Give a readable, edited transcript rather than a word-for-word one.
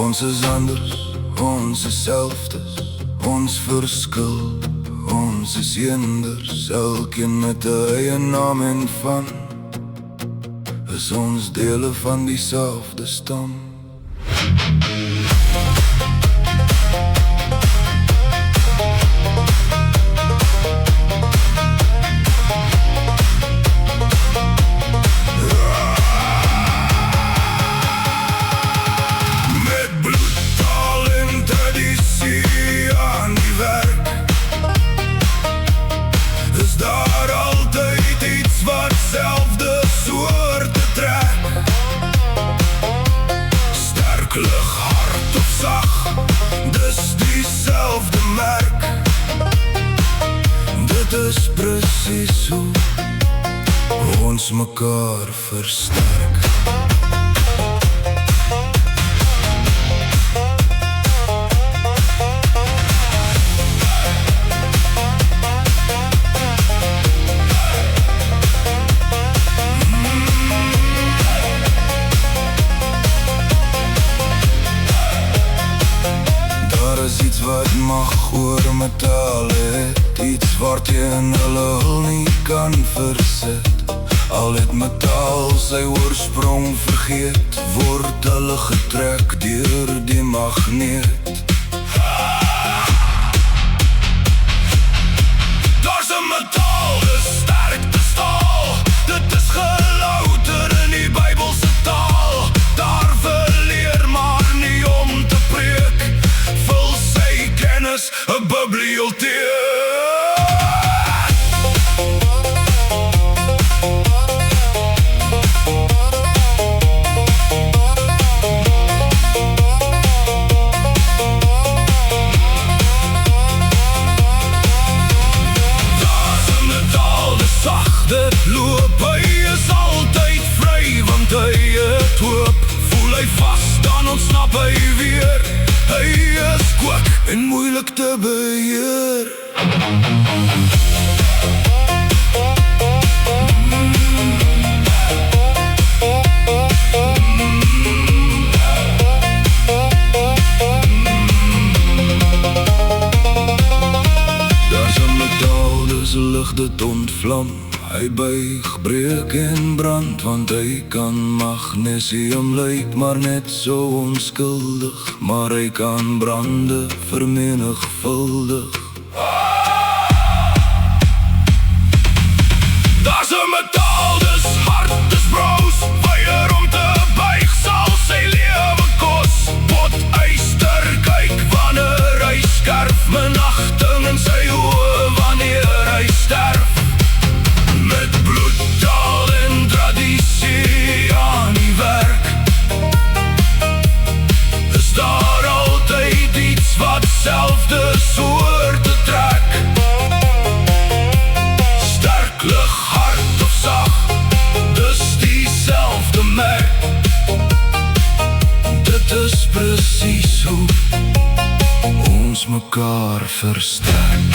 Ons is anders, ons is selfdes, ons verskil, ons is eenders, elkeen met 'n eie naam en van, is ons dele van dieselfde stam. Lig, hard of sag, dis diezelfde merk. Dit is precies hoe ons mekaar versterk. Is iets wat mag oor metaal het, iets waarteen hulle hul nie kan versit. Al het metaal sy oorsprong vergeet, word hulle getrek deur die magneet. Daar's 'n metaal, dis sterk te staal, dit is gelouter in die Bybelse taal. Daar verleer maar nie om te preek, 'n bibliotheek. Daar's 'n metaal, dis sag, dit loop, hy is altyd vry, want hy het hoop. Voel hy vas, dan ontsnap hy weer. Hy is kwak en moeilik te beheer. Daar's 'n metaal, dis lig dit ontvlam. Hy buig, breek en brand, want hy kan magnesium lyk maar net so onskuldig, maar hy kan brande vermenigvuldig. Daar's 'n metaal, dis hard, dis broos, weier om te buig, sal sy lewe kos. Potyster kyk wanneer hy skerf, minagting in sy oë wanneer hy sterf. Met bloed, taal en tradisie aan die werk, is daar altyd iets wat selfde soorte trek. Sterk, lig, hard of sag, dis diezelfde merk. Dit is precies hoe ons mekaar versterk.